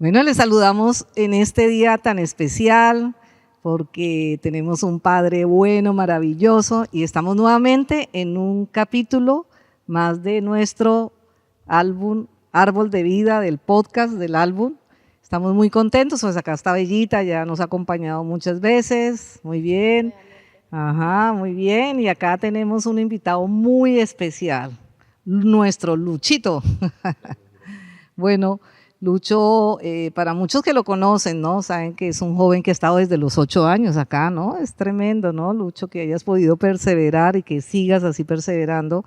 Bueno, les saludamos en este día tan especial porque tenemos un Padre bueno, maravilloso y estamos nuevamente en un capítulo más de nuestro álbum Árbol de Vida, del podcast del álbum. Estamos muy contentos, pues acá está Bellita, ya nos ha acompañado muchas veces, muy bien. Ajá, muy bien, y acá tenemos un invitado muy especial, nuestro Luchito. Bueno, Lucho, para muchos que lo conocen, ¿no? Saben que es un joven que ha estado desde los 8 años acá, ¿no? Es tremendo, ¿no, Lucho? Que hayas podido perseverar y que sigas así perseverando.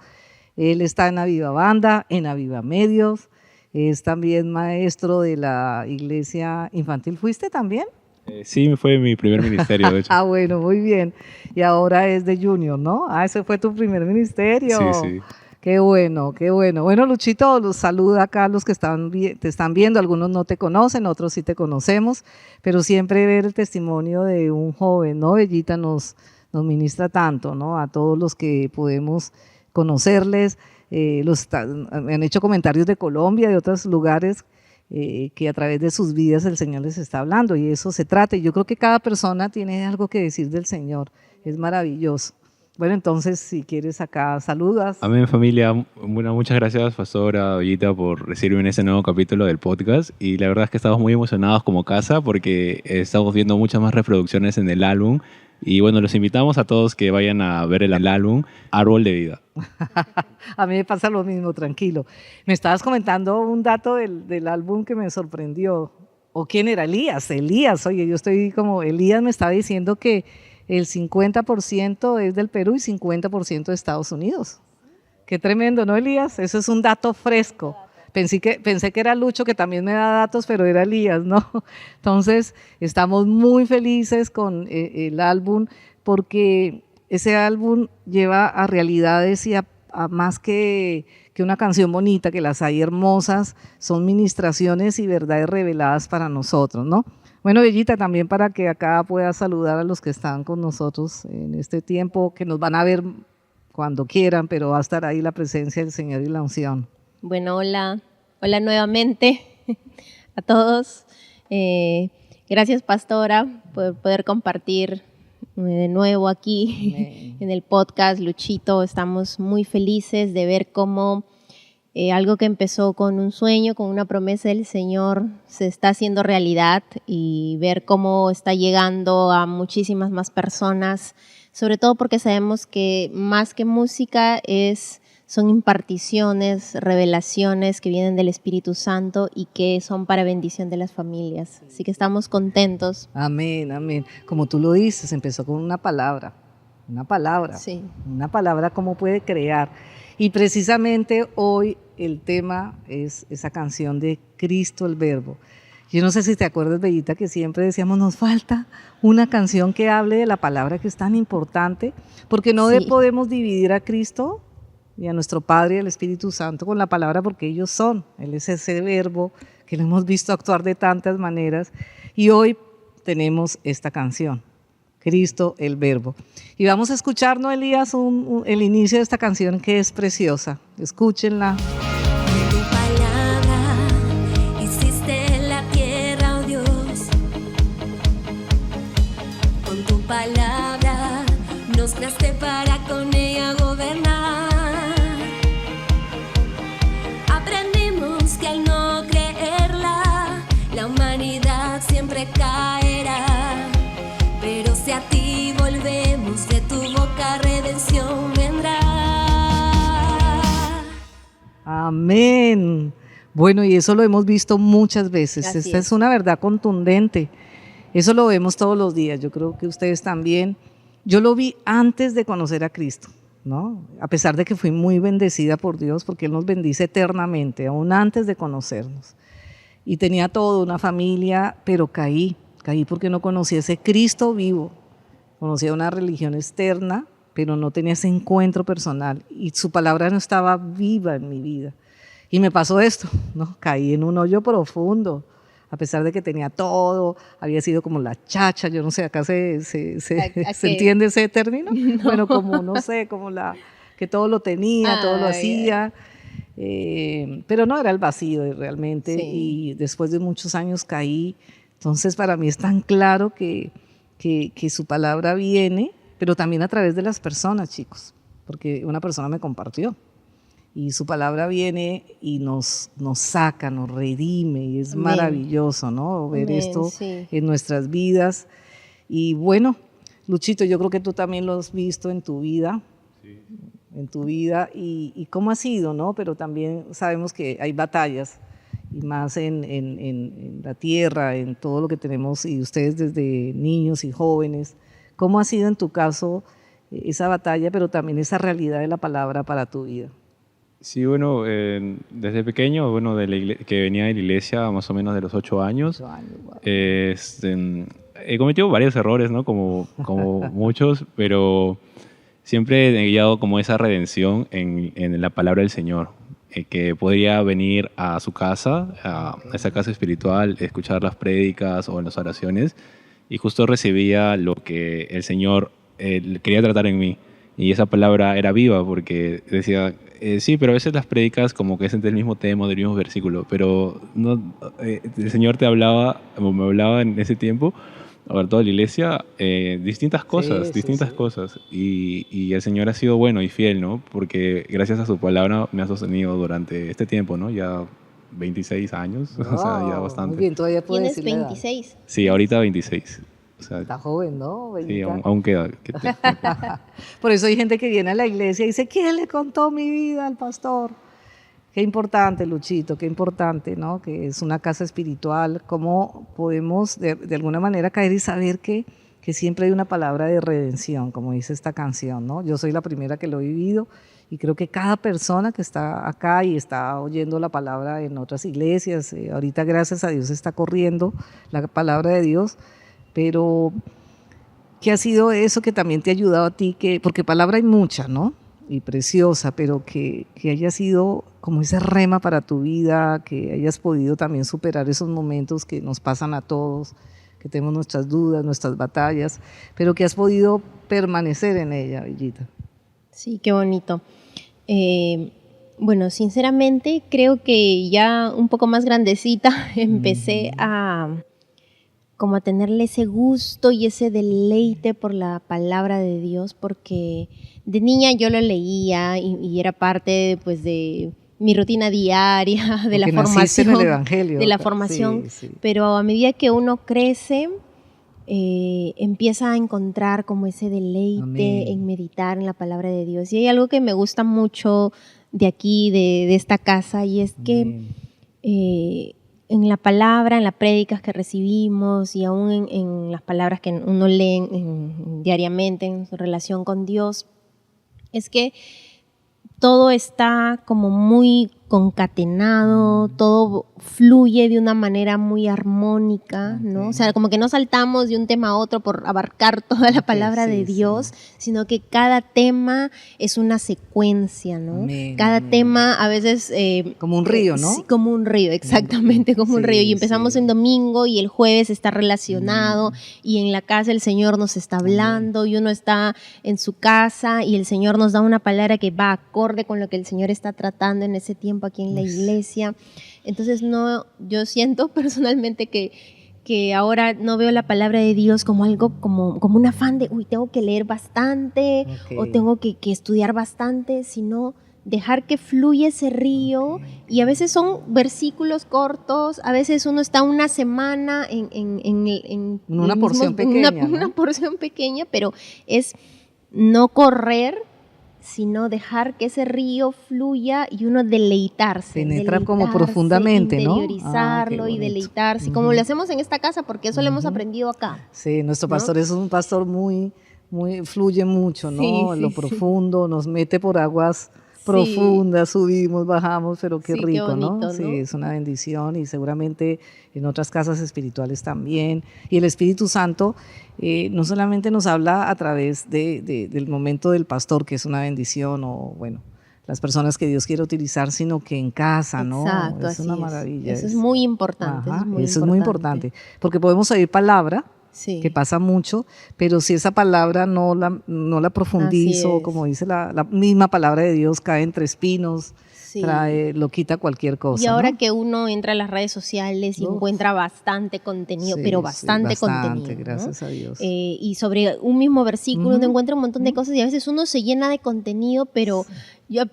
Él está en Aviva Banda, en Aviva Medios, es también maestro de la iglesia infantil. ¿Fuiste también? Sí, fue mi primer ministerio, de hecho. Ah, bueno, muy bien. Y ahora es de Junior, ¿no? Ah, ese fue tu primer ministerio. Sí, sí. Qué bueno, qué bueno. Bueno, Luchito, los saluda acá a los que te están viendo. Algunos no te conocen, otros sí te conocemos, pero siempre ver el testimonio de un joven, ¿no? Bellita nos ministra tanto, ¿no? A todos los que podemos conocerles. Me han hecho comentarios de Colombia, de otros lugares, que a través de sus vidas el Señor les está hablando y eso se trata. Y yo creo que cada persona tiene algo que decir del Señor. Es maravilloso. Bueno, entonces, si quieres acá, saludas. Amén, familia. Bueno, muchas gracias, Pastora Bellita, por recibirme en este nuevo capítulo del podcast. Y la verdad es que estamos muy emocionados como casa porque estamos viendo muchas más reproducciones en el álbum. Y bueno, los invitamos a todos que vayan a ver el álbum Árbol de Vida. A mí me pasa lo mismo, tranquilo. Me estabas comentando un dato del álbum que me sorprendió. ¿O quién era? Elías, oye, yo estoy como, Elías me estaba diciendo que el 50% es del Perú y 50% de Estados Unidos. Qué tremendo, ¿no, Elías? Eso es un dato fresco. Pensé que era Lucho, que también me da datos, pero era Elías, ¿no? Entonces, estamos muy felices con el álbum porque ese álbum lleva a realidades y a más que una canción bonita, que las hay hermosas, son ministraciones y verdades reveladas para nosotros, ¿no? Bueno, Bellita, también para que acá pueda saludar a los que están con nosotros en este tiempo, que nos van a ver cuando quieran, pero va a estar ahí la presencia del Señor y la unción. Bueno, hola nuevamente a todos. Gracias, Pastora, por poder compartir de nuevo aquí en el podcast. Luchito, estamos muy felices de ver cómo algo que empezó con un sueño, con una promesa del Señor, se está haciendo realidad y ver cómo está llegando a muchísimas más personas, sobre todo porque sabemos que más que música son imparticiones, revelaciones que vienen del Espíritu Santo y que son para bendición de las familias. Así que estamos contentos. Amén, amén. Como tú lo dices, empezó con una palabra. Sí. Una palabra cómo puede crear. Y precisamente hoy el tema es esa canción de Cristo el Verbo. Yo no sé si te acuerdas, Bellita, que siempre decíamos, nos falta una canción que hable de la palabra que es tan importante, porque no podemos dividir a Cristo y a nuestro Padre y al Espíritu Santo con la palabra, porque ellos son. Él es ese verbo que lo hemos visto actuar de tantas maneras. Y hoy tenemos esta canción, Cristo el Verbo. Y vamos a escuchar, ¿no, Elías? El inicio de esta canción que es preciosa. Escúchenla. Tu palabra hiciste la tierra, oh Dios. Con tu palabra nos creaste para con ella gobernar. Aprendimos que al no creerla, la humanidad siempre caerá. Pero si a ti volvemos, de tu boca redención vendrá. Amén. Bueno, y eso lo hemos visto muchas veces. Esta es una verdad contundente. Eso lo vemos todos los días. Yo creo que ustedes también. Yo lo vi antes de conocer a Cristo, ¿no? A pesar de que fui muy bendecida por Dios, porque Él nos bendice eternamente, aún antes de conocernos. Y tenía todo, una familia, pero caí porque no conocía ese Cristo vivo. Conocía una religión externa, pero no tenía ese encuentro personal y su palabra no estaba viva en mi vida. Y me pasó esto, ¿no? Caí en un hoyo profundo, a pesar de que tenía todo, había sido como la chacha, yo no sé, acá se entiende ese término, no. Bueno, como no sé, como la que todo lo tenía, todo lo hacía. Pero no era el vacío realmente, Sí. y después de muchos años caí. Entonces para mí es tan claro que su palabra viene, pero también a través de las personas, chicos, porque una persona me compartió. Y su palabra viene y nos saca, nos redime, y es Amén. maravilloso, ¿no? Ver Amén, esto sí. en nuestras vidas. Y bueno, Luchito, yo creo que tú también lo has visto en tu vida, y cómo ha sido, ¿no? Pero también sabemos que hay batallas, y más en la tierra, en todo lo que tenemos, y ustedes desde niños y jóvenes. ¿Cómo ha sido en tu caso esa batalla, pero también esa realidad de la palabra para tu vida? Sí, bueno, desde pequeño, bueno, que venía de la iglesia más o menos de los 8 años, 8 años, wow. he cometido varios errores, ¿no? Como muchos, pero siempre he guiado como esa redención en la palabra del Señor, que podría venir a su casa, a esa casa espiritual, escuchar las prédicas o las oraciones, y justo recibía lo que el Señor quería tratar en mí. Y esa palabra era viva porque decía, sí, pero a veces las prédicas como que es del mismo tema, del mismo versículo, pero no, el Señor te hablaba, o me hablaba en ese tiempo, a toda la iglesia, distintas cosas, cosas. Y el Señor ha sido bueno y fiel, ¿no? Porque gracias a su palabra me ha sostenido durante este tiempo, ¿no? Ya 26 años, o sea, ya Wow, bastante. muy bien, todavía puedes Tienes decir la edad. 26. Sí, ahorita 26. O sea, Está joven, ¿no? sí, Bellita? aún queda. Por eso hay gente que viene a la iglesia y dice, ¿quién le contó mi vida al pastor? Qué importante, Luchito, qué importante, ¿no? Que es una casa espiritual. ¿Cómo podemos de alguna manera caer y saber que siempre hay una palabra de redención, como dice esta canción, ¿no? Yo soy la primera que lo he vivido, y creo que cada persona que está acá y está oyendo la palabra en otras iglesias, ahorita gracias a Dios está corriendo la palabra de Dios, pero ¿qué ha sido eso que también te ha ayudado a ti? Porque palabra hay mucha, ¿no? Y preciosa, pero que haya sido como ese rema para tu vida, que hayas podido también superar esos momentos que nos pasan a todos, que tenemos nuestras dudas, nuestras batallas, pero que has podido permanecer en ella, Bellita. Sí, qué bonito. Bueno, sinceramente creo que ya un poco más grandecita empecé a como a tenerle ese gusto y ese deleite por la palabra de Dios, porque de niña yo lo leía y era parte pues de mi rutina diaria, de la Porque naciste formación, en el Evangelio. de la formación, Sí, sí. pero a medida que uno crece, empieza a encontrar como ese deleite Amén. en meditar en la palabra de Dios. Y hay algo que me gusta mucho de aquí, de esta casa, y es que Amén. en la palabra, en las prédicas que recibimos y aún en las palabras que uno lee diariamente en su relación con Dios, es que todo está como muy concatenado, todo fluye de una manera muy armónica, ¿no? O sea, como que no saltamos de un tema a otro por abarcar toda la palabra de Dios, sino que cada tema es una secuencia, ¿no? Amén, Cada amén. tema a veces... Como un río, ¿no? Sí, como un río, exactamente, como un Sí, río. Y empezamos sí. en domingo y el jueves está relacionado y en la casa el Señor nos está hablando y uno está en su casa y el Señor nos da una palabra que va acorde con lo que el Señor está tratando en ese tiempo aquí en la iglesia. Entonces yo siento personalmente que ahora no veo la palabra de Dios como algo, como un afán de, uy, tengo que leer bastante o tengo que estudiar bastante, sino dejar que fluya ese río. Y a veces son versículos cortos, a veces uno está una semana en una el porción pequeña, ¿no? una porción pequeña, pero es no correr, sino dejar que ese río fluya y uno deleitarse. Penetra como profundamente, ¿no? Interiorizarlo y Qué bonito. deleitarse, como lo hacemos en esta casa, porque eso lo hemos aprendido acá. Sí, nuestro ¿no? pastor es un pastor muy, fluye mucho, ¿no? Sí, En lo sí, profundo, nos mete por aguas profundas, subimos, bajamos, pero qué Sí, qué rico, bonito, ¿no? ¿no? Sí, es una bendición, y seguramente en otras casas espirituales también. Y el Espíritu Santo no solamente nos habla a través del momento del pastor, que es una bendición, o bueno, las personas que Dios quiere utilizar, sino que en casa, ¿no? Exacto, Es una así maravilla. Eso es muy importante. Ajá, eso es muy importante, porque podemos oír palabra, Sí. que pasa mucho, pero si esa palabra no la profundizo, Así es. como dice la misma palabra de Dios, cae entre espinos, Sí. lo quita cualquier cosa. Y ahora ¿no? que uno entra a las redes sociales y Uf. encuentra bastante contenido, Sí, pero sí, bastante contenido. ¿no? gracias a Dios. Y sobre un mismo versículo uno encuentra un montón de cosas y a veces uno se llena de contenido, pero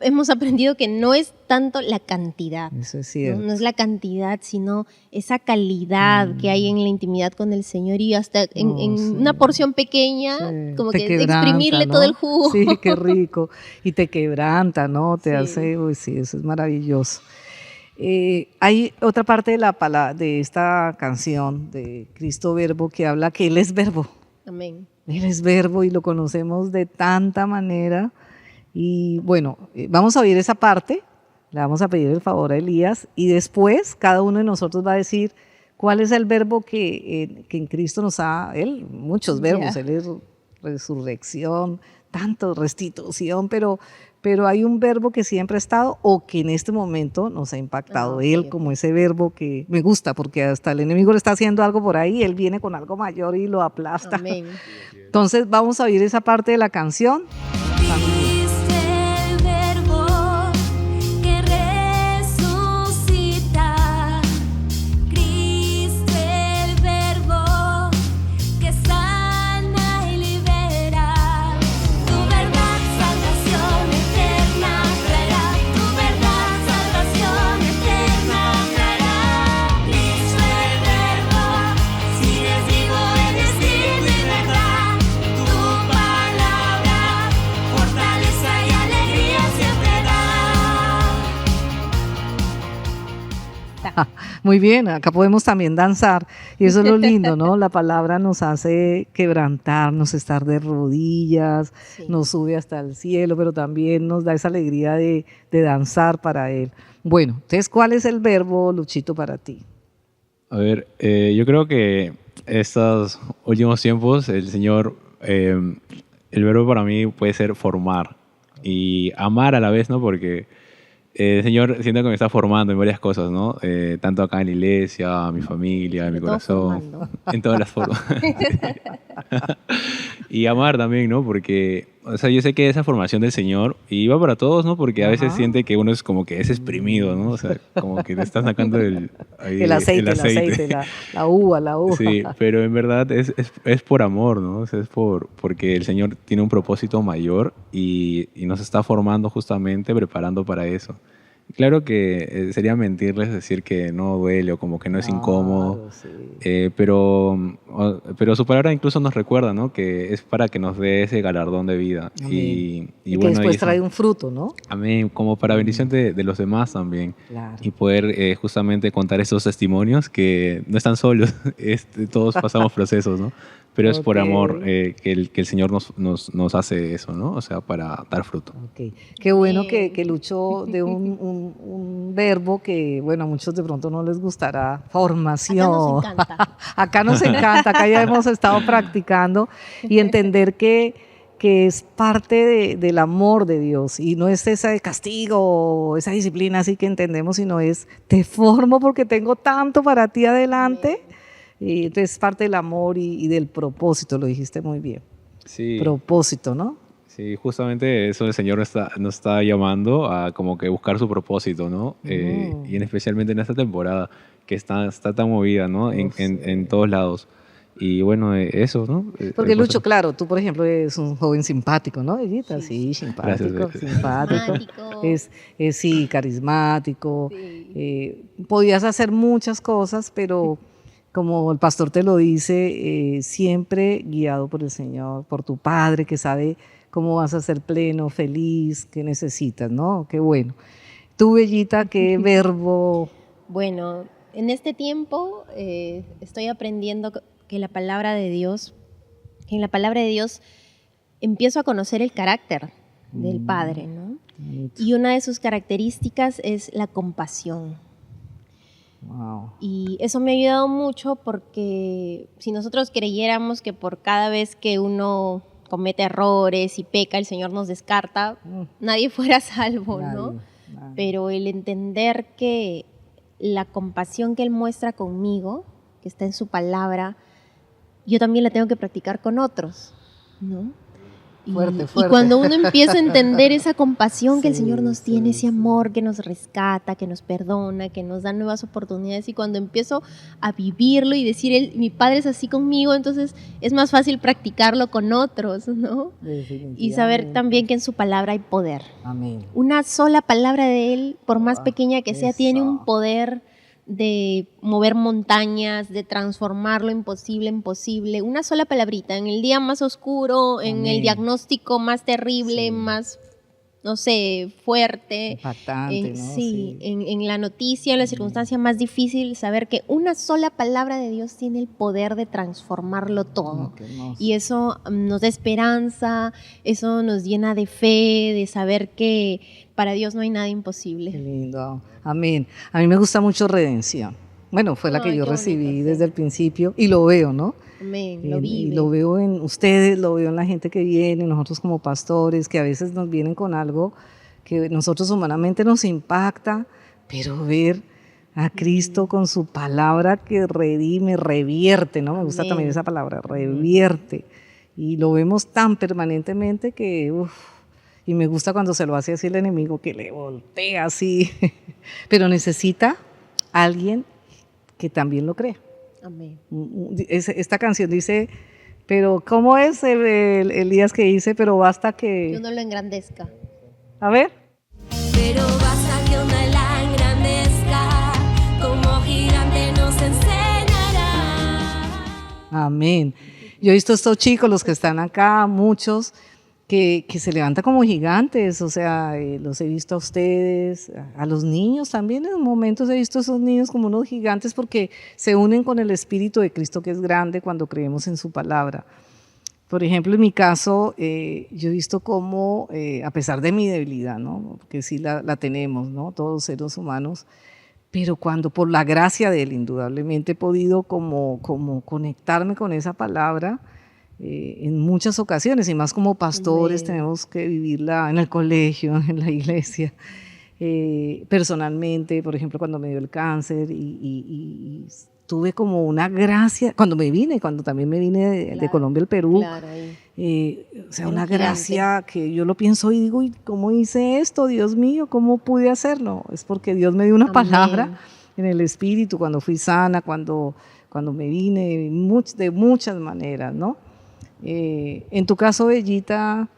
hemos aprendido que no es tanto la cantidad. Eso es ¿no? cierto. No es la cantidad, sino esa calidad que hay en la intimidad con el Señor y hasta en Sí. una porción pequeña, Sí, como te que quebranta, exprimirle ¿no? todo el jugo. Sí, qué rico. Y te quebranta, ¿no? Te Sí. hace, uy, sí, eso es maravilloso. Hay otra parte de de esta canción de Cristo Verbo que habla que Él es Verbo. Amén. Él es Verbo y lo conocemos de tanta manera. Y bueno, vamos a oír esa parte, le vamos a pedir el favor a Elías y después cada uno de nosotros va a decir cuál es el verbo que en Cristo nos ha, Él, muchos verbos, Ya. Él es resurrección, tanto restitución, pero hay un verbo que siempre ha estado o que en este momento nos ha impactado. Ah, ok, Él ok. como ese verbo que me gusta porque hasta el enemigo le está haciendo algo por ahí, Él viene con algo mayor y lo aplasta. Amén. Entonces vamos a oír esa parte de la canción. Cristo el verbo que resucita, Cristo el verbo que sana y libera, tu verdad salvación eterna traerá, tu verdad salvación eterna traerá, Cristo el verbo, si les digo el espíritu y verdad, tu palabra fortaleza y alegría siempre da. Muy bien, acá podemos también danzar y eso es lo lindo, ¿no? La palabra nos hace quebrantarnos, estar de rodillas, Sí. nos sube hasta el cielo, pero también nos da esa alegría de danzar para Él. Bueno, entonces, ¿cuál es el verbo, Luchito, para ti? A ver, yo creo que estos últimos tiempos el Señor, el verbo para mí puede ser formar y amar a la vez, ¿no? Porque el Señor siento que me está formando en varias cosas, ¿no? Tanto acá en la iglesia, mi familia, en mi Todo corazón, formando. en todas las formas. Y amar también, ¿no? Porque, o sea, yo sé que esa formación del Señor y va para todos, ¿no? Porque a veces Ajá. siente que uno es como que es exprimido, ¿no? O sea, como que te están sacando ahí El aceite, la uva. Sí, pero en verdad es por amor, ¿no? O sea, porque el Señor tiene un propósito mayor y nos está formando justamente, preparando para eso. Claro que sería mentirles decir que no duele o como que no es incómodo, Claro, sí. pero su palabra incluso nos recuerda, ¿no? Que es para que nos dé ese galardón de vida. Amén. Y Y que bueno, después eso- trae un fruto, ¿no? Amén, como para bendición de los demás también. Claro. Y poder justamente contar esos testimonios que no están solos, todos pasamos procesos, ¿no? Pero es por Ok. amor que el Señor nos hace eso, ¿no? O sea, para dar fruto. Ok. Qué bueno Bien. que luchó de un verbo que, bueno, a muchos de pronto no les gustará, formación. Acá nos encanta. Acá nos encanta, acá ya hemos estado practicando y entender que es parte del amor de Dios y no es ese castigo, esa disciplina así que entendemos, sino es te formo porque tengo tanto para ti adelante. Y entonces es parte del amor y del propósito, lo dijiste muy bien. Sí. Propósito, ¿no? Sí, justamente eso el Señor nos está llamando a como que buscar su propósito, ¿no? Y especialmente en esta temporada que está tan movida, ¿no? En todos lados. Y bueno, eso, ¿no? Porque El Lucho, propósito. claro, tú por ejemplo eres un joven simpático, ¿no, Bellita? Sí, simpático, Gracias. simpático. Carismático. Sí, carismático. Sí. Podías hacer muchas cosas, pero como el pastor te lo dice, siempre guiado por el Señor, por tu Padre que sabe cómo vas a ser pleno, feliz, qué necesitas, ¿no? Qué bueno. Tú, Bellita, qué verbo. Bueno, en este tiempo estoy aprendiendo que en la palabra de Dios empiezo a conocer el carácter del Padre, ¿no? Y una de sus características es la compasión. Wow. Y eso me ha ayudado mucho porque si nosotros creyéramos que por cada vez que uno comete errores y peca, el Señor nos descarta, nadie fuera salvo, ¿no? Nadie. Pero el entender que la compasión que Él muestra conmigo, que está en su palabra, yo también la tengo que practicar con otros, ¿no? Fuerte, Y fuerte. cuando uno empieza a entender esa compasión que el Sí, Señor nos tiene, sí, ese amor que nos rescata, que nos perdona, que nos da nuevas oportunidades, y cuando empiezo a vivirlo y decir, mi Padre es así conmigo, entonces es más fácil practicarlo con otros, ¿no? Y saber también que en su palabra hay poder. Amén. Una sola palabra de Él, por más Ah, pequeña que sea, tiene eso. un poder de mover montañas, de transformar lo imposible en posible. Una sola palabrita, en el día más oscuro, en Amén. el diagnóstico más terrible, Sí. más, no sé, fuerte. Impactante, ¿no? Sí, en la noticia, en la circunstancia más difícil, saber que una sola palabra de Dios tiene el poder de transformarlo todo. Qué hermoso. Y eso nos da esperanza, eso nos llena de fe, de saber que para Dios no hay nada Qué imposible. lindo. Amén. A mí me gusta mucho redención. Bueno, fue la que Ay, yo qué bonito, recibí sí. desde el principio y lo veo, ¿no? Amén, lo Y vive. lo veo en ustedes, lo veo en la gente que viene, nosotros como pastores, que a veces nos vienen con algo que nosotros humanamente nos impacta, pero ver a Cristo con su palabra que redime, revierte, ¿no? Me gusta Amén. también esa palabra, revierte. Y lo vemos tan permanentemente que, y me gusta cuando se lo hace así el enemigo, que le voltea así. Pero necesita alguien que también lo crea. Amén. Esta canción dice, pero ¿cómo es Elías que dice, pero basta Que que... uno lo engrandezca. A ver. Pero basta que uno la engrandezca, como gigante nos enseñará. Amén. Yo he visto estos chicos, los que están acá, muchos, que se levantan como gigantes, o sea, los he visto a ustedes, a los niños también, en momentos he visto a esos niños como unos gigantes porque se unen con el Espíritu de Cristo que es grande cuando creemos en su palabra. Por ejemplo, en mi caso, yo he visto cómo, a pesar de mi debilidad, ¿no? Porque sí la tenemos, ¿no? Todos seres humanos, pero cuando por la gracia de Él, indudablemente, he podido como conectarme con esa palabra en muchas ocasiones, y más como pastores Amén. tenemos que vivirla en el colegio, en la iglesia. Personalmente, por ejemplo, cuando me dio el cáncer y tuve como una gracia, cuando también me vine de Claro, Colombia al Perú, Claro, ahí. o sea, Era una un gigante. gracia que yo lo pienso y digo, ¿y cómo hice esto? Dios mío, ¿cómo pude hacerlo? Es porque Dios me dio una Amén. palabra en el espíritu, cuando fui sana, cuando me vine, de muchas maneras, ¿no? En tu caso, Bellita,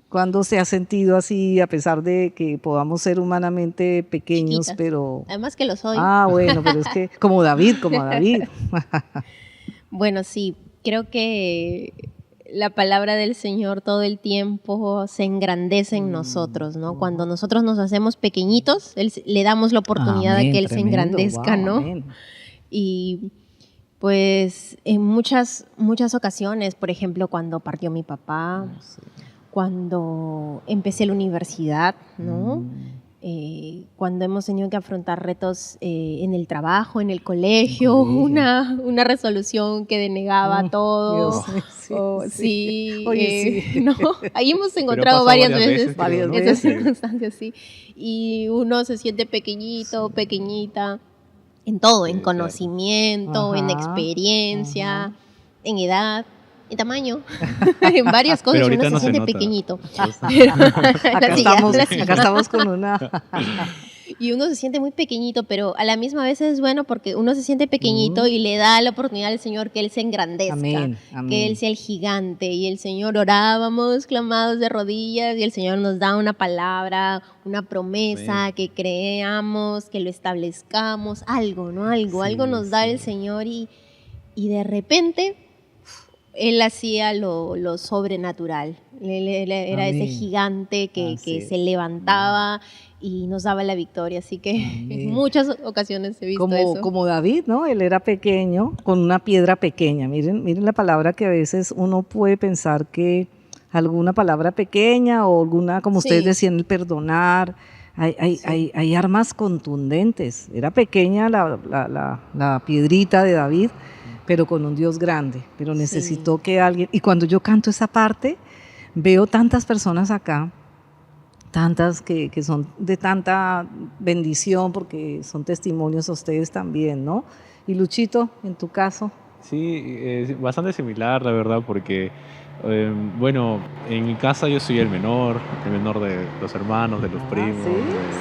¿cuándo se ha sentido así, a pesar de que podamos ser humanamente pequeños, Chiquitas. pero... Además que lo soy. Ah, bueno, pero es que como David. Bueno, sí, creo que la palabra del Señor todo el tiempo se engrandece en nosotros, ¿no? Cuando nosotros nos hacemos pequeñitos, le damos la oportunidad de Amén, que Él se tremendo, engrandezca, wow, ¿no? amén. Y pues en muchas ocasiones, por ejemplo, cuando partió mi papá, cuando empecé la universidad, ¿no? Cuando hemos tenido que afrontar retos en el trabajo, en el colegio, una resolución que denegaba todo. Dios, sí, Oh, sí. sí, Oye, sí. ¿no? Ahí hemos encontrado pasado varias varias veces, veces, creo, ¿no? esas Sí. circunstancias, sí. Y uno se siente pequeñito, pequeñita, en todo, en Sí, claro. conocimiento, en Ajá, experiencia, ajá. en edad, en tamaño, en varias cosas Pero uno ahorita se no se siente nota. pequeñito. Acá La silla, estamos, la silla. acá estamos con una... Y uno se siente muy pequeñito, pero a la misma vez es bueno porque uno se siente pequeñito y le da la oportunidad al Señor que Él se engrandezca, Amén, amén. que Él sea el gigante. Y el Señor orábamos, clamados de rodillas, y el Señor nos da una palabra, una promesa, Amén. que creamos, que lo establezcamos, algo, ¿no? Algo Sí, nos da sí. el Señor y de repente Él hacía lo sobrenatural. Era ese Amén. gigante que Así es. se levantaba y nos daba la victoria. Así que Amén. en muchas ocasiones he visto eso. Como David, ¿no? Él era pequeño, con una piedra pequeña. Miren la palabra que a veces uno puede pensar que alguna palabra pequeña o alguna, como ustedes Sí. decían, el perdonar, hay armas contundentes. Era pequeña la piedrita de David, pero con un Dios grande. Pero necesitó que alguien... Y cuando yo canto esa parte, veo tantas personas acá, tantas que son de tanta bendición, porque son testimonios a ustedes también, ¿no? Y Luchito, en tu caso, Sí, es bastante similar, la verdad, porque, bueno, en mi casa yo soy el menor de los hermanos, de los Ah, primos, sí,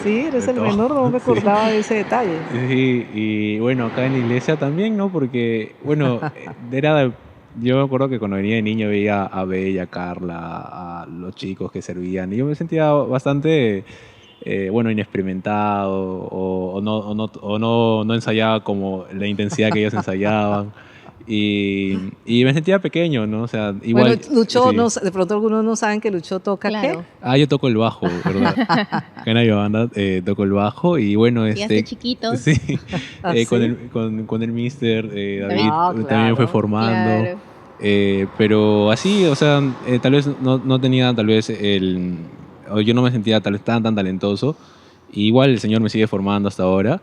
sí, eres de el todo. menor, no me Sí. acordaba de ese detalle. Sí, y bueno, acá en la iglesia también, ¿no? Porque, bueno, yo me acuerdo que cuando venía de niño veía a Bella, a Carla, a los chicos que servían, y yo me sentía bastante, bueno, inexperimentado, o no ensayaba como la intensidad que ellos ensayaban, y me sentía pequeño, ¿no? O sea, Bueno, igual, Lucho, sí. de pronto algunos no saben que Lucho toca ¿qué? Claro. Yo toco el bajo, ¿verdad? Acá en la banda toco el bajo y bueno, Llegaste chiquitos. sí, ¿Ah, con sí? el mister David Ah, también me fue claro. formando, Claro. pero así, o sea, tal vez no tenía tal vez o yo no me sentía tal vez tan talentoso, igual el Señor me sigue formando hasta ahora,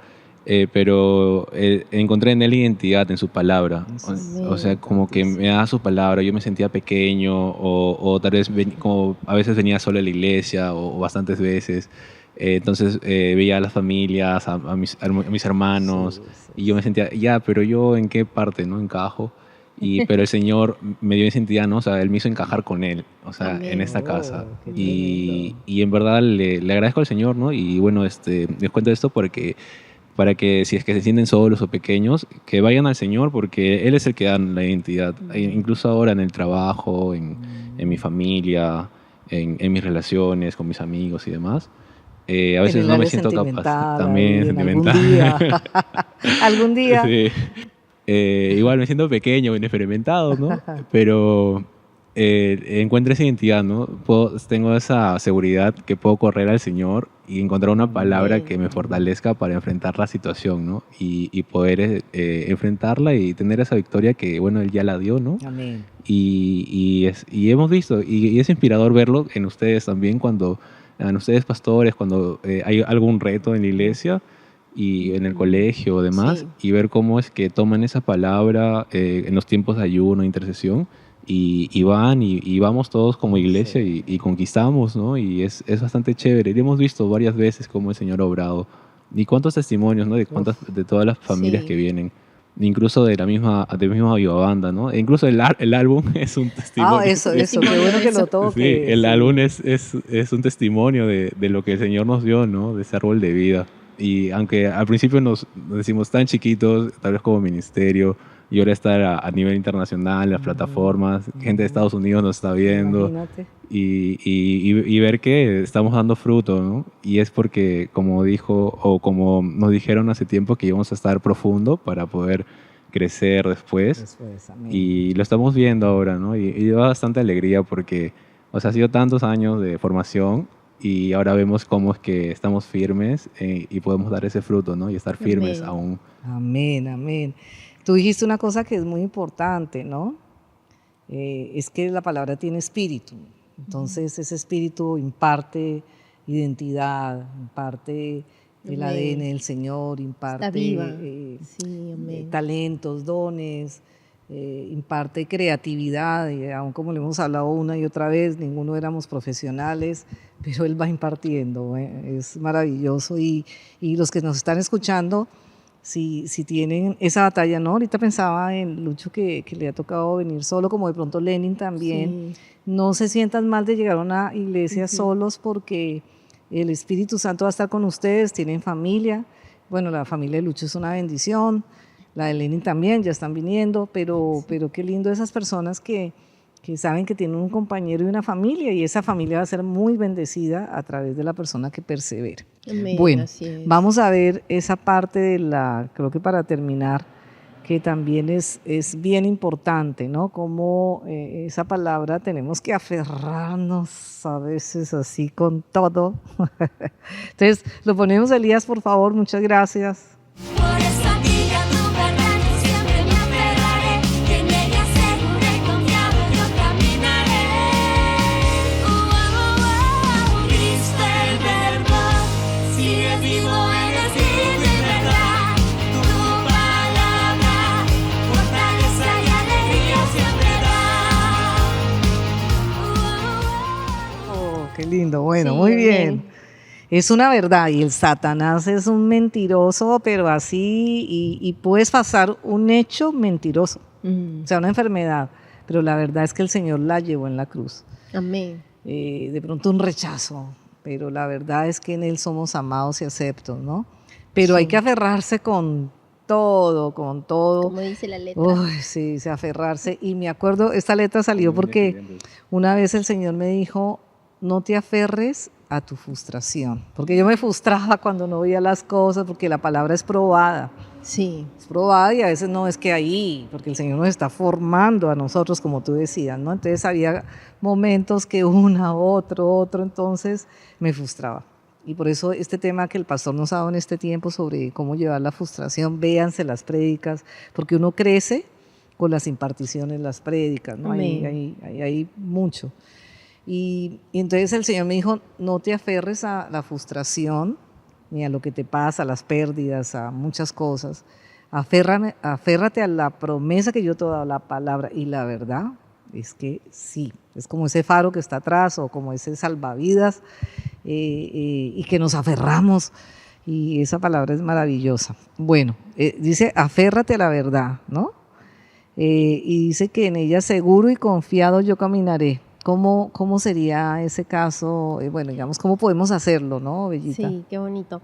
pero encontré en él identidad, en su palabra. Eso es O sea, como que importantísimo. me daba su palabra, yo me sentía pequeño, o tal vez como a veces venía solo a la iglesia, o bastantes veces. Entonces veía a las familias, a mis hermanos, Sí, sí, y yo me sí. sentía, ya, pero yo en qué parte, ¿no? Encajo. Pero el Señor me dio identidad, ¿no? O sea, Él me hizo encajar con Él, o sea, en Amén. esta casa. Oh, qué Y, tremendo. y en verdad le agradezco al Señor, ¿no? Y bueno, les cuento esto para que si es que se sienten solos o pequeños, que vayan al Señor porque Él es el que da la identidad. Incluso ahora en el trabajo, en mi familia, en mis relaciones con mis amigos y demás. A En veces el no me área siento capaz. sentimental, También ahí, en algún sentimental. día. Algún día. Sí. Igual me siento pequeño, inexperimentado, ¿no? Pero encuentro esa identidad, ¿no? Tengo esa seguridad que puedo correr al Señor y encontrar una palabra que me fortalezca para enfrentar la situación, ¿no? Y poder enfrentarla y tener esa victoria que, bueno, Él ya la dio, ¿no? Amén. Y hemos visto, y es inspirador verlo en ustedes también, en ustedes pastores, cuando hay algún reto en la iglesia y en el colegio o demás, Sí. y ver cómo es que toman esa palabra en los tiempos de ayuno, intercesión, y van y vamos todos como iglesia Sí. y conquistamos, ¿no? Y es bastante chévere. Y hemos visto varias veces cómo el Señor ha obrado. Y cuántos testimonios, ¿no? De todas las familias Sí. que vienen. Incluso de la misma Viva Banda, ¿no? E incluso el álbum es un Ah, testimonio. eso, qué Testimonio bueno de que lo eso. Sí, toque. el álbum Sí. es un testimonio de lo que el Señor nos dio, ¿no? De ese árbol de vida. Y aunque al principio nos decimos tan chiquitos, tal vez como ministerio, y ahora estar a nivel internacional, las plataformas, gente de Estados Unidos nos está viendo, Imagínate. y ver que estamos dando fruto, ¿no? Y es porque, como dijo, o como nos dijeron hace tiempo, que íbamos a estar profundo para poder crecer después. Después, amén. Y lo estamos viendo ahora, ¿no? Y da bastante alegría porque, o sea, ha sido tantos años de formación y ahora vemos cómo es que estamos firmes y podemos dar ese fruto, ¿no? Y estar firmes Amén. aún. Amén, amén. Tú dijiste una cosa que es muy importante, ¿no? Es que la palabra tiene espíritu. Entonces ese espíritu imparte identidad, imparte el Amén. ADN del Señor, imparte Está viva. Sí, amén. talentos, dones, imparte creatividad. Y aún como le hemos hablado una y otra vez, ninguno éramos profesionales, pero Él va impartiendo. Es maravilloso. Y los que nos están escuchando, si tienen esa batalla, ¿no? Ahorita pensaba en Lucho que le ha tocado venir solo, como de pronto Lenin también. Sí. No se sientan mal de llegar a una iglesia solos porque el Espíritu Santo va a estar con ustedes, tienen familia. Bueno, la familia de Lucho es una bendición, la de Lenin también, ya están viniendo, pero qué lindo esas personas que saben que tienen un compañero y una familia, y esa familia va a ser muy bendecida a través de la persona que persevera. Amén, Bueno, así es. vamos a ver esa parte creo que para terminar, que también es bien importante, ¿no? Como esa palabra tenemos que aferrarnos a veces así con todo. Entonces, lo ponemos, Elías, por favor, muchas gracias. Por eso a ti y a tu verdad yo siempre me aferraré, que en ella seguro y confiado yo caminaré. Cristo el Verbo, sigue vivo, eres vida y verdad. Tu palabra, fortaleza y alegría siempre da. Oh, qué lindo, bueno, Sí, muy amén. bien. Es una verdad, y el Satanás es un mentiroso, pero así, y puedes pasar un hecho mentiroso. O sea, una enfermedad. Pero la verdad es que el Señor la llevó en la cruz. Amén. De pronto un rechazo, pero la verdad es que en Él somos amados y aceptos, ¿no? Pero hay que aferrarse con todo. Como dice la letra. Uy, sí, aferrarse. Y me acuerdo, esta letra salió porque una vez el Señor me dijo, no te aferres a tu frustración. Porque yo me frustraba cuando no veía las cosas, porque la palabra es probada. Sí. Es probada y a veces no es que ahí, porque el Señor nos está formando a nosotros, como tú decías, ¿no? Entonces había momentos que otro, entonces me frustraba. Y por eso este tema que el pastor nos ha dado en este tiempo sobre cómo llevar la frustración, véanse las prédicas, porque uno crece con las imparticiones, las prédicas, ¿no? Hay mucho. Y entonces el Señor me dijo, no te aferres a la frustración, ni a lo que te pasa, a las pérdidas, a muchas cosas. Aférrate a la promesa que yo te he dado, la palabra. Y la verdad es que sí, es como ese faro que está atrás o como ese salvavidas y que nos aferramos. Y esa palabra es maravillosa. Bueno, dice, aférrate a la verdad, ¿no? Y dice que en ella seguro y confiado yo caminaré. ¿Cómo sería ese caso? Bueno, digamos, ¿cómo podemos hacerlo, no, Bellita? Sí, qué bonito.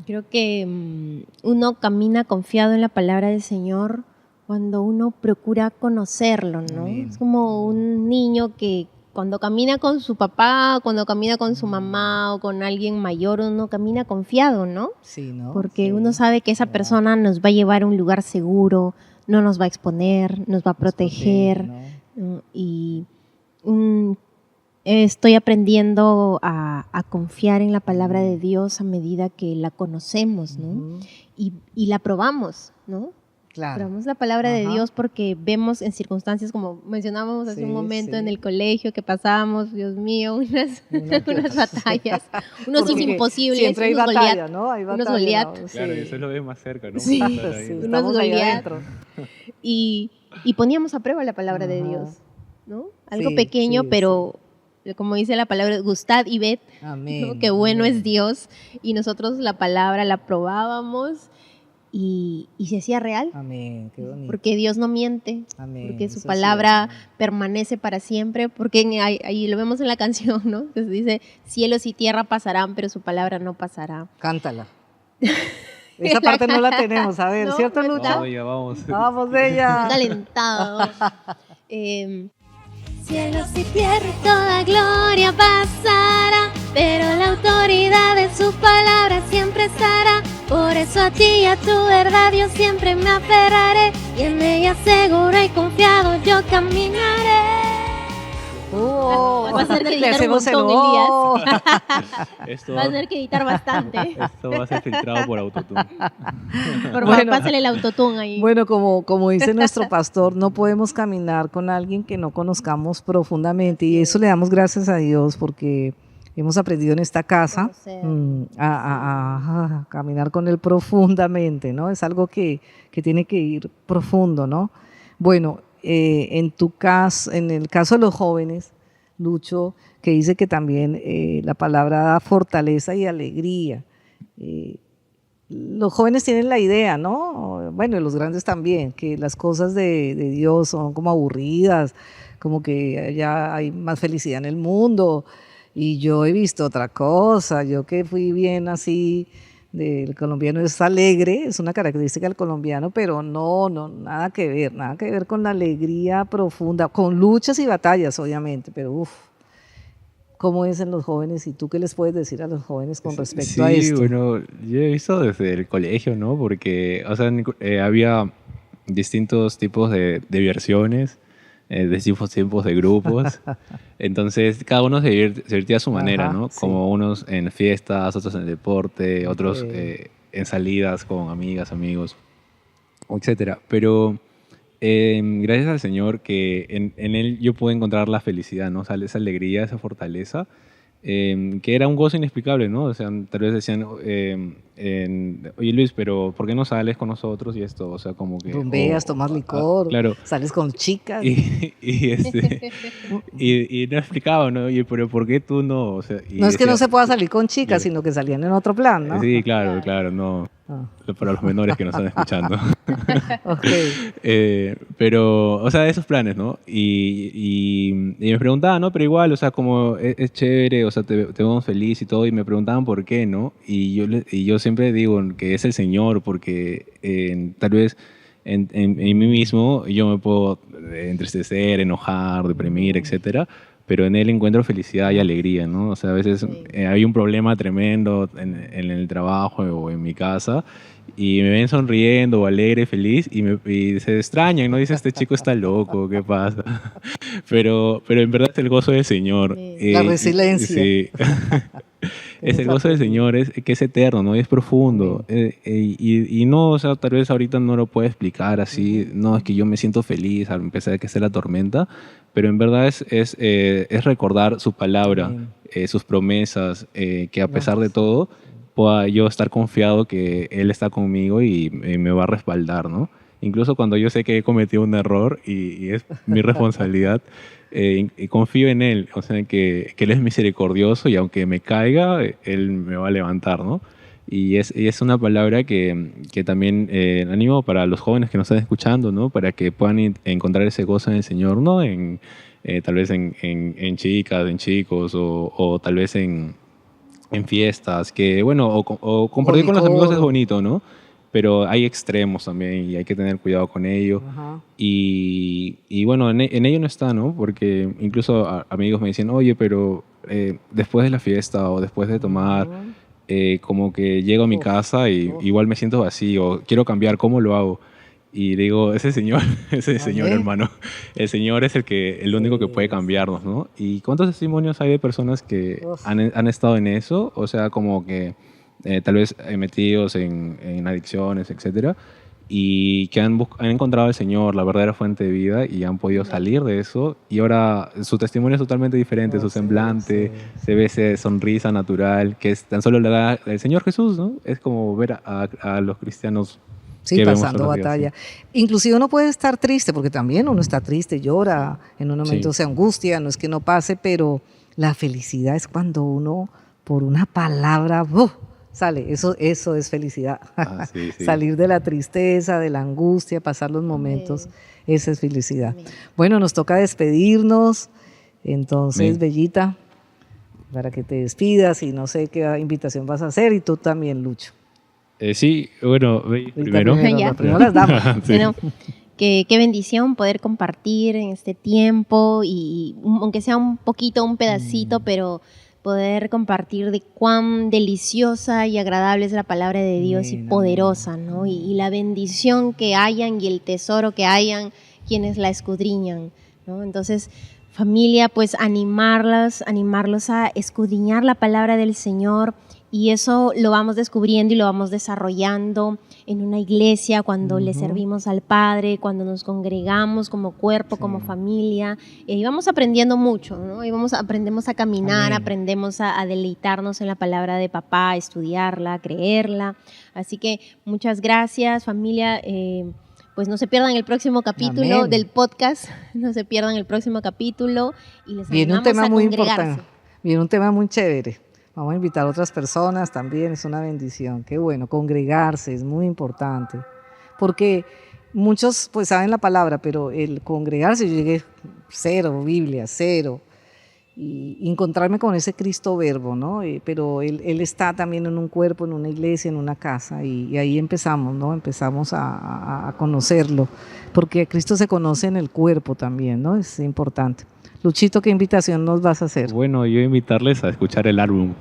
Creo que uno camina confiado en la palabra del Señor cuando uno procura conocerlo, ¿no? Amén. Es como un niño que cuando camina con su papá, cuando camina con su mamá o con alguien mayor, uno camina confiado, ¿no? Sí, ¿no? Porque Sí. uno sabe que esa persona nos va a llevar a un lugar seguro, no nos va a exponer, nos va a proteger, ¿no? y estoy aprendiendo a confiar en la palabra de Dios a medida que la conocemos, ¿no? Ujú. Y la probamos, ¿no? Claro. Probamos la palabra de Ajá. Dios porque vemos en circunstancias como mencionábamos hace Sí, un momento sí. en el colegio que pasábamos, Dios mío, unas Unas batallas, unos Porque imposibles, siempre hay unos batalla, Goliat, ¿no? Hay unos batalla, Goliat. ¿no? Claro, y Sí. eso lo ves más cerca, ¿no? Sí. Estar ahí. Sí, Unos estamos ahí Goliat. adentro. y poníamos a prueba la palabra de Ajá. Dios, ¿no? Algo Sí, pequeño, sí, pero como dice la palabra, gustad y ved, Amén. ¿no? Qué bueno amén. es Dios. Y nosotros la palabra la probábamos y se hacía real, Amén, qué bonito. porque Dios no miente, Amén, porque eso su es palabra cierto. permanece para siempre, porque ahí lo vemos en la canción, ¿no? Que se dice, cielos y tierra pasarán, pero su palabra no pasará. Cántala. Esa parte no la tenemos, a ver, No, ¿cierto, ¿verdad? Lucha? Vamos, ya vamos. Vamos de ella. Calentado. Cielos y tierra y toda gloria pasará, pero la autoridad de su palabra siempre estará. Por eso a ti y a tu verdad yo siempre me aferraré, y en ella seguro y confiado yo caminaré. Va a tener que editar un hacemos el montón, Esto Vas a tener que editar bastante. esto va a ser filtrado por Autotune. Por favor, Bueno. pásale el autotune ahí. Bueno, como dice nuestro pastor, no podemos caminar con alguien que no conozcamos profundamente y eso le damos gracias a Dios porque hemos aprendido en esta casa Conocer. a caminar con Él profundamente, ¿no? Es algo que tiene que ir profundo, ¿no? Bueno, en tu caso, en el caso de los jóvenes, Lucho, que dice que también la palabra da fortaleza y alegría. Los jóvenes tienen la idea, ¿no? Bueno, y los grandes también, que las cosas de Dios son como aburridas, como que ya hay más felicidad en el mundo. Y yo he visto otra cosa, yo que fui bien así, el colombiano es alegre, es una característica del colombiano, pero no, nada que ver con la alegría profunda, con luchas y batallas, obviamente, pero uff. ¿Cómo es en los jóvenes? ¿Y tú qué les puedes decir a los jóvenes con respecto a esto? Sí, bueno, yo he visto desde el colegio, ¿no? Porque, o sea, había distintos tipos de versiones, distintos tipos de grupos. Entonces, cada uno se divertía a su manera, Ajá, ¿no? sí. Como unos en fiestas, otros en deporte, otros Ok. en salidas con amigas, amigos, etcétera. Pero gracias al Señor que en Él yo pude encontrar la felicidad, ¿no? O sea, esa alegría, esa fortaleza, que era un gozo inexplicable, ¿no? O sea, tal vez decían, oye Luis, pero ¿por qué no sales con nosotros y esto? O sea, como que... Rumbeas, tomas licor, claro. sales con chicas. Y no explicaba, ¿no? Oye, pero ¿por qué tú no? O sea, y No es que no decía, se pueda salir con chicas, Sí. sino que salían en otro plan, ¿no? Sí, claro, no. para los menores que nos están escuchando. Ok. Pero, o sea, esos planes, ¿no? Y me preguntaban, ¿no? Pero igual, o sea, como es chévere, o sea, te vemos feliz y todo, y me preguntaban por qué, ¿no? Y yo siempre digo que es el Señor, porque tal vez en mí mismo yo me puedo entristecer, enojar, deprimir, etcétera, pero en Él encuentro felicidad y alegría, ¿no? O sea, a veces hay un problema tremendo en el trabajo o en mi casa y me ven sonriendo o alegre, feliz y se extrañan, ¿no? Dice, este chico está loco, ¿qué pasa? Pero en verdad es el gozo del Señor. La resiliencia. Sí. Es el gozo del Señor, que es eterno, ¿no? Y es profundo. Y no, o sea, tal vez ahorita no lo puedo explicar así. No, es que yo me siento feliz al empezar a que sea la tormenta, pero en verdad es recordar su palabra, sus promesas, que a pesar de todo pueda yo estar confiado que Él está conmigo y me va a respaldar, ¿no? Incluso cuando yo sé que he cometido un error y es mi responsabilidad, y confío en Él, o sea, que Él es misericordioso y aunque me caiga, Él me va a levantar, ¿no? Y es una palabra que también animo para los jóvenes que nos están escuchando, ¿no? Para que puedan encontrar ese gozo en el Señor, ¿no? Tal vez en chicas, en chicos o tal vez en fiestas, que bueno, o compartir con los amigos es bonito, ¿no? Pero hay extremos también y hay que tener cuidado con ello. Ajá. Y bueno, en ello no está, ¿no? Porque incluso amigos me dicen, oye, pero después de la fiesta o después de tomar, como que llego a mi casa y igual me siento vacío, quiero cambiar, ¿cómo lo hago? Y digo, ese Señor, hermano, el Señor es el único que puede cambiarnos, ¿no? ¿Y cuántos testimonios hay de personas que han estado en eso? O sea, como que tal vez metidos en adicciones, etcétera, y que han encontrado al Señor, la verdadera fuente de vida, y han podido salir de eso, y ahora su testimonio es totalmente diferente, su semblante, se ve esa sonrisa natural, que tan solo le da el Señor Jesús, ¿no? Es como ver a los cristianos Sí, que vemos pasando todos los días, batalla. Inclusive uno puede estar triste, porque también uno está triste, llora, en un momento se angustia, no es que no pase, pero la felicidad es cuando uno, por una palabra, sale. Eso es felicidad. Sí. Salir de la tristeza, de la angustia, pasar los momentos, esa es felicidad. Bueno, nos toca despedirnos, entonces, Bellita, para que te despidas y no sé qué invitación vas a hacer, y tú también, Lucho. Sí, bueno, primero. Primero las damas. Sí. Bueno, qué bendición poder compartir en este tiempo y aunque sea un poquito, un pedacito, pero poder compartir de cuán deliciosa y agradable es la palabra de Dios y poderosa, ¿no? Y la bendición que hayan y el tesoro que hayan quienes la escudriñan, ¿no? Entonces, familia, pues animarlos a escudriñar la palabra del Señor. Y eso lo vamos descubriendo y lo vamos desarrollando en una iglesia, cuando le servimos al Padre, cuando nos congregamos como cuerpo, como familia. Y vamos aprendiendo mucho, ¿no? Y aprendemos a caminar, aprendemos a deleitarnos en la palabra de papá, a estudiarla, creerla. Así que muchas gracias, familia. Pues no se pierdan el próximo capítulo del podcast, no se pierdan el próximo capítulo y les animamos a congregarse. Viene un tema muy chévere. Vamos a invitar a otras personas también, es una bendición. Qué bueno, congregarse es muy importante. Porque muchos pues saben la palabra, pero el congregarse, yo llegué cero, Biblia, cero. Y encontrarme con ese Cristo verbo, ¿no? Pero él está también en un cuerpo, en una iglesia, en una casa, y ahí empezamos, ¿no? Empezamos a conocerlo, porque Cristo se conoce en el cuerpo también, ¿no? Es importante. Luchito, ¿qué invitación nos vas a hacer? Bueno, yo invitarles a escuchar el álbum,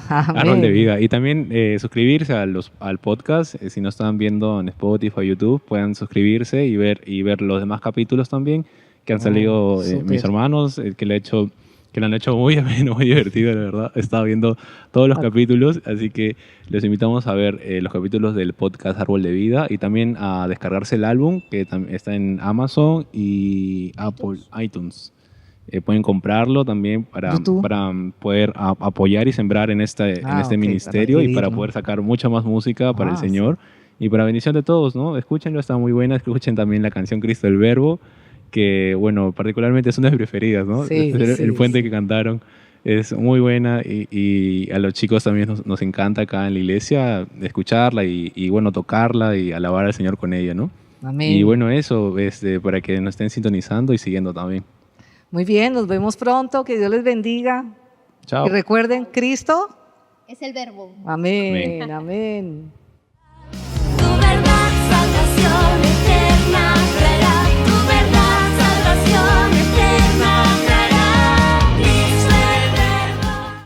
Árbol de Vida, y también suscribirse al podcast. Si no están viendo en Spotify o YouTube, puedan suscribirse y ver los demás capítulos también que han salido mis hermanos, que lo han hecho muy ameno, muy divertido, la verdad. He estado viendo todos los capítulos, así que los invitamos a ver los capítulos del podcast Árbol de Vida y también a descargarse el álbum, que está en Amazon y Apple iTunes. Pueden comprarlo también para poder apoyar y sembrar en este ministerio y para poder sacar mucha más música para el Señor y para bendición de todos, ¿no? Escúchenlo, está muy buena. Escuchen también la canción Cristo el Verbo, que, bueno, particularmente es una de mis preferidas, ¿no? El puente que cantaron. Es muy buena y a los chicos también nos encanta acá en la iglesia escucharla y bueno, tocarla y alabar al Señor con ella, ¿no? Amén. Y bueno, eso, para que nos estén sintonizando y siguiendo también. Muy bien, nos vemos pronto, que Dios les bendiga. Chao. Y recuerden, Cristo. Es el verbo. Amén, amén.